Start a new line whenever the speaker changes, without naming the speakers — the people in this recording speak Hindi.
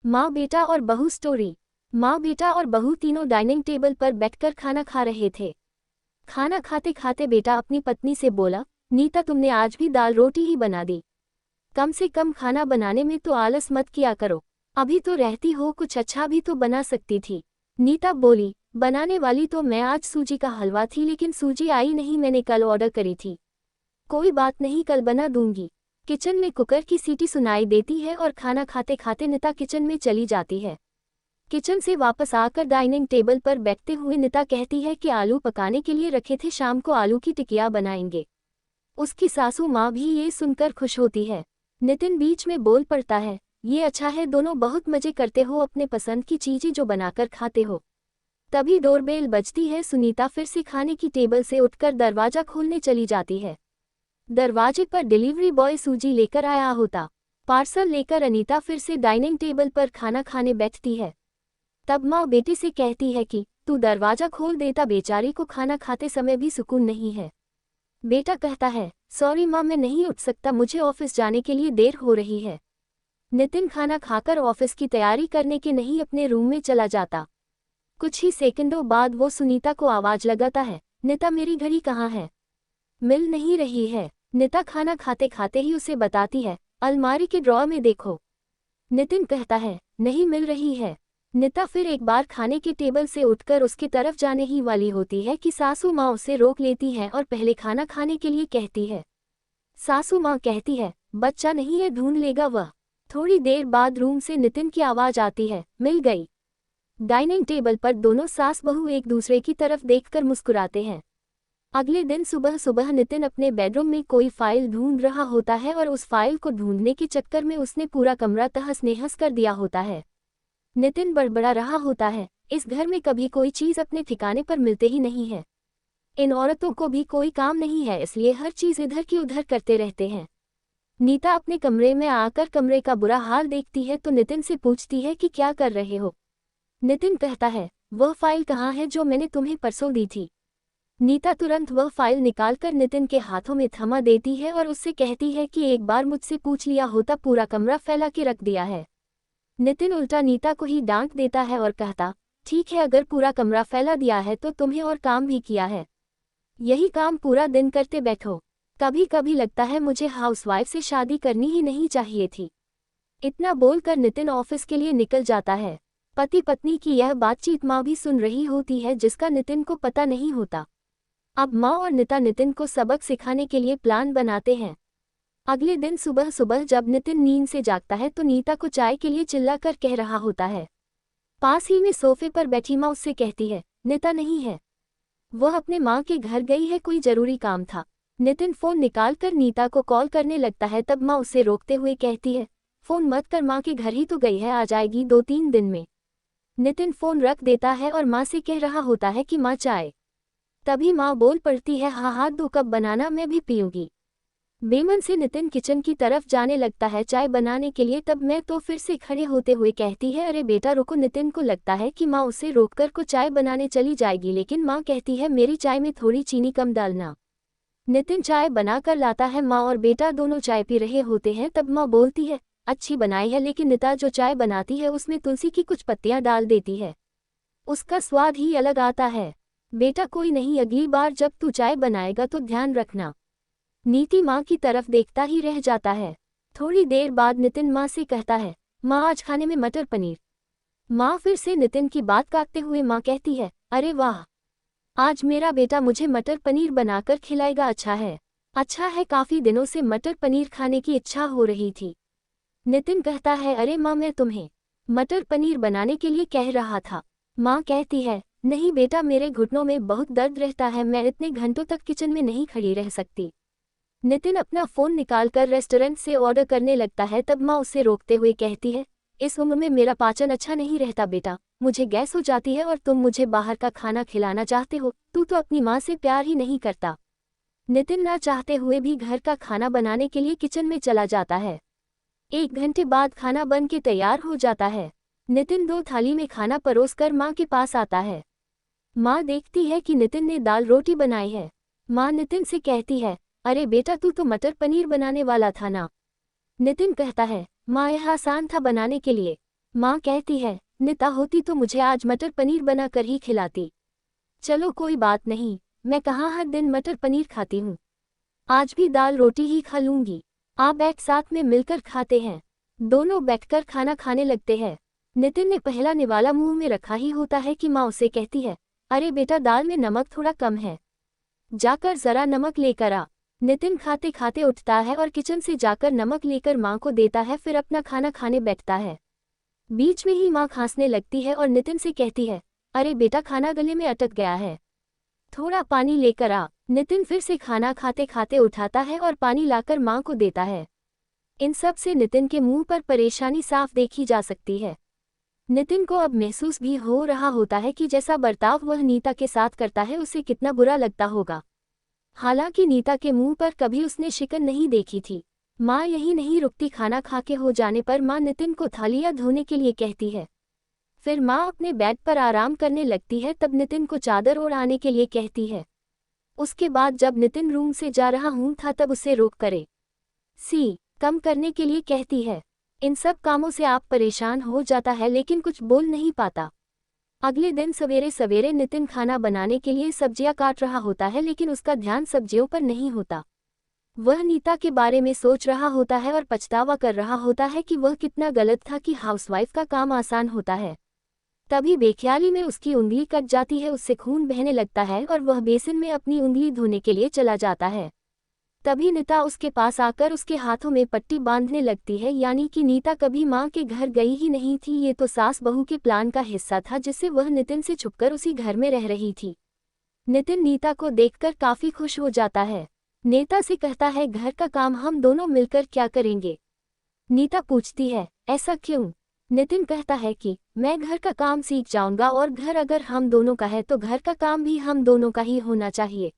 माँ बेटा और बहू स्टोरी। माँ बेटा और बहू तीनों डाइनिंग टेबल पर बैठकर खाना खा रहे थे। खाना खाते खाते बेटा अपनी पत्नी से बोला, नीता तुमने आज भी दाल रोटी ही बना दी। कम से कम खाना बनाने में तो आलस मत किया करो। अभी तो रहती हो, कुछ अच्छा भी तो बना सकती थी। नीता बोली, बनाने वाली तो मैं आज सूजी का हलवा थी, लेकिन सूजी आई नहीं, मैंने कल ऑर्डर करी थी। कोई बात नहीं, कल बना दूंगी। किचन में कुकर की सीटी सुनाई देती है और खाना खाते खाते नीता किचन में चली जाती है। किचन से वापस आकर डाइनिंग टेबल पर बैठते हुए नीता कहती है कि आलू पकाने के लिए रखे थे, शाम को आलू की टिकिया बनाएंगे। उसकी सासू माँ भी ये सुनकर खुश होती है। नितिन बीच में बोल पड़ता है, ये अच्छा है, दोनों बहुत मजे करते हो, अपने पसंद की चीजें जो बनाकर खाते हो। तभी डोरबेल बजती है। सुनीता फिर से खाने की टेबल से उठकर दरवाजा खोलने चली जाती है। दरवाजे पर डिलीवरी बॉय सूजी लेकर आया होता। पार्सल लेकर अनीता फिर से डाइनिंग टेबल पर खाना खाने बैठती है। तब माँ बेटे से कहती है कि तू दरवाजा खोल देता, बेचारी को खाना खाते समय भी सुकून नहीं है। बेटा कहता है, सॉरी माँ, मैं नहीं उठ सकता, मुझे ऑफिस जाने के लिए देर हो रही है। नितिन खाना खाकर ऑफिस की तैयारी करने के नहीं अपने रूम में चला जाता। कुछ ही सेकंडों बाद वो सुनीता को आवाज लगाता है, नीता मेरी घड़ी कहाँ है? मिल नहीं रही है। नीता खाना खाते खाते ही उसे बताती है, अलमारी के ड्रॉअर में देखो। नितिन कहता है, नहीं मिल रही है। नीता फिर एक बार खाने के टेबल से उठकर उसकी तरफ जाने ही वाली होती है कि सासू माँ उसे रोक लेती है और पहले खाना खाने के लिए कहती है। सासू माँ कहती है, बच्चा नहीं है, ढूंढ लेगा वह। थोड़ी देर बाद रूम से नितिन की आवाज आती है, मिल गई। डाइनिंग टेबल पर दोनों सास बहू एक दूसरे की तरफ देखकर मुस्कुराते हैं। अगले दिन सुबह सुबह नितिन अपने बेडरूम में कोई फाइल ढूंढ रहा होता है और उस फाइल को ढूंढने के चक्कर में उसने पूरा कमरा तहस नहस कर दिया होता है। नितिन बड़बड़ा रहा होता है, इस घर में कभी कोई चीज अपने ठिकाने पर मिलते ही नहीं है। इन औरतों को भी कोई काम नहीं है, इसलिए हर चीज इधर की उधर करते रहते हैं। नीता अपने कमरे में आकर कमरे का बुरा हाल देखती है तो नितिन से पूछती है कि क्या कर रहे हो? नितिन कहता है, वह फाइल कहाँ है जो मैंने तुम्हें परसों दी थी? नीता तुरंत वह फाइल निकालकर नितिन के हाथों में थमा देती है और उससे कहती है कि एक बार मुझसे पूछ लिया होता, पूरा कमरा फैला के रख दिया है। नितिन उल्टा नीता को ही डांट देता है और कहता, ठीक है, अगर पूरा कमरा फैला दिया है तो तुम्हें और काम भी किया है, यही काम पूरा दिन करते बैठो। कभी कभी लगता है मुझे हाउसवाइफ से शादी करनी ही नहीं चाहिए थी। इतना बोलकर नितिन ऑफिस के लिए निकल जाता है। पति पत्नी की यह बातचीत माँ भी सुन रही होती है, जिसका नितिन को पता नहीं होता। अब माँ और नीता नितिन को सबक सिखाने के लिए प्लान बनाते हैं। अगले दिन सुबह सुबह जब नितिन नींद से जागता है तो नीता को चाय के लिए चिल्लाकर कह रहा होता है। पास ही में सोफे पर बैठी माँ उससे कहती है, नीता नहीं है, वह अपने माँ के घर गई है, कोई जरूरी काम था। नितिन फोन निकालकर नीता को कॉल करने लगता है, तब माँ उसे रोकते हुए कहती है, फोन मत कर, माँ के घर ही तो गई है, आ जाएगी 2-3 दिन में। नितिन फोन रख देता है और माँ से कह रहा होता है कि माँ चाय। तभी माँ बोल पड़ती है, हाँ हाथ दो, कब बनाना, मैं भी पीऊंगी। बेमन से नितिन किचन की तरफ जाने लगता है चाय बनाने के लिए, तब मैं तो फिर से खड़े होते हुए कहती है, अरे बेटा रुको। नितिन को लगता है कि माँ उसे रोककर को चाय बनाने चली जाएगी, लेकिन माँ कहती है, मेरी चाय में थोड़ी चीनी कम डालना। नितिन चाय बनाकर लाता है। माँ और बेटा दोनों चाय पी रहे होते हैं, तब माँ बोलती है, अच्छी बनाई है, लेकिन नीता जो चाय बनाती है उसमें तुलसी की कुछ पत्तियां डाल देती है, उसका स्वाद ही अलग आता है। बेटा कोई नहीं, अगली बार जब तू चाय बनाएगा तो ध्यान रखना। नीति माँ की तरफ देखता ही रह जाता है। थोड़ी देर बाद नितिन माँ से कहता है, माँ आज खाने में मटर पनीर। माँ फिर से नितिन की बात काटते हुए माँ कहती है, अरे वाह, आज मेरा बेटा मुझे मटर पनीर बनाकर खिलाएगा। अच्छा है, काफी दिनों से मटर पनीर खाने की इच्छा हो रही थी। नितिन कहता है, अरे माँ, मैं तुम्हें मटर पनीर बनाने के लिए कह रहा था। माँ कहती है, नहीं बेटा, मेरे घुटनों में बहुत दर्द रहता है, मैं इतने घंटों तक किचन में नहीं खड़ी रह सकती। नितिन अपना फोन निकालकर रेस्टोरेंट से ऑर्डर करने लगता है, तब माँ उसे रोकते हुए कहती है, इस उम्र में मेरा पाचन अच्छा नहीं रहता बेटा, मुझे गैस हो जाती है और तुम मुझे बाहर का खाना खिलाना चाहते हो, तू तो अपनी माँ से प्यार ही नहीं करता। नितिन ना चाहते हुए भी घर का खाना बनाने के लिए किचन में चला जाता है। 1 घंटे बाद खाना बन के तैयार हो जाता है। नितिन 2 थाली में खाना परोसकर माँ के पास आता है। माँ देखती है कि नितिन ने दाल रोटी बनाई है। माँ नितिन से कहती है, अरे बेटा, तू तो मटर पनीर बनाने वाला था ना? नितिन कहता है, माँ यह आसान था बनाने के लिए। माँ कहती है, निता होती तो मुझे आज मटर पनीर बनाकर ही खिलाती। चलो कोई बात नहीं, मैं कहाँ हर दिन मटर पनीर खाती हूँ। आज भी दाल रोटी ही खा लूंगी। आप एक साथ में मिलकर खाते हैं। दोनों बैठकर खाना खाने लगते हैं। नितिन ने पहला निवाला मुंह में रखा ही होता है कि माँ उसे कहती है, अरे बेटा दाल में नमक थोड़ा कम है, जाकर जरा नमक लेकर आ। नितिन खाते खाते उठता है और किचन से जाकर नमक लेकर माँ को देता है, फिर अपना खाना खाने बैठता है। बीच में ही माँ खांसने लगती है और नितिन से कहती है, अरे बेटा खाना गले में अटक गया है, थोड़ा पानी लेकर आ। नितिन फिर से खाना खाते खाते उठाता है और पानी लाकर माँ को देता है। इन सब से नितिन के मुंह पर परेशानी साफ देखी जा सकती है। नितिन को अब महसूस भी हो रहा होता है कि जैसा बर्ताव वह नीता के साथ करता है उसे कितना बुरा लगता होगा। हालांकि नीता के मुंह पर कभी उसने शिकन नहीं देखी थी। माँ यही नहीं रुकती, खाना खा के हो जाने पर माँ नितिन को थालियाँ धोने के लिए कहती है। फिर माँ अपने बेड पर आराम करने लगती है, तब नितिन को चादर ओढ़ाने के लिए कहती है। उसके बाद जब नितिन रूम से जा रहा हूँ था तब उसे रोक करे सी कम करने के लिए कहती है। इन सब कामों से आप परेशान हो जाता है लेकिन कुछ बोल नहीं पाता। अगले दिन सवेरे सवेरे नितिन खाना बनाने के लिए सब्जियां काट रहा होता है, लेकिन उसका ध्यान सब्जियों पर नहीं होता। वह नीता के बारे में सोच रहा होता है और पछतावा कर रहा होता है कि वह कितना गलत था कि हाउसवाइफ का काम आसान होता है। तभी बेख्याली में उसकी उंगली कट जाती है, उससे खून बहने लगता है और वह बेसिन में अपनी उंगली धोने के लिए चला जाता है। तभी नीता उसके पास आकर उसके हाथों में पट्टी बांधने लगती है, यानी कि नीता कभी माँ के घर गई ही नहीं थी। ये तो सास बहू के प्लान का हिस्सा था जिससे वह नितिन से छुपकर उसी घर में रह रही थी। नितिन नीता को देखकर काफी खुश हो जाता है। नीता से कहता है, घर का काम हम दोनों मिलकर क्या करेंगे। नीता पूछती है, ऐसा क्यों। नितिन कहता है कि मैं घर का काम सीख जाऊंगा और घर अगर हम दोनों का है तो घर का काम भी हम दोनों का ही होना चाहिए।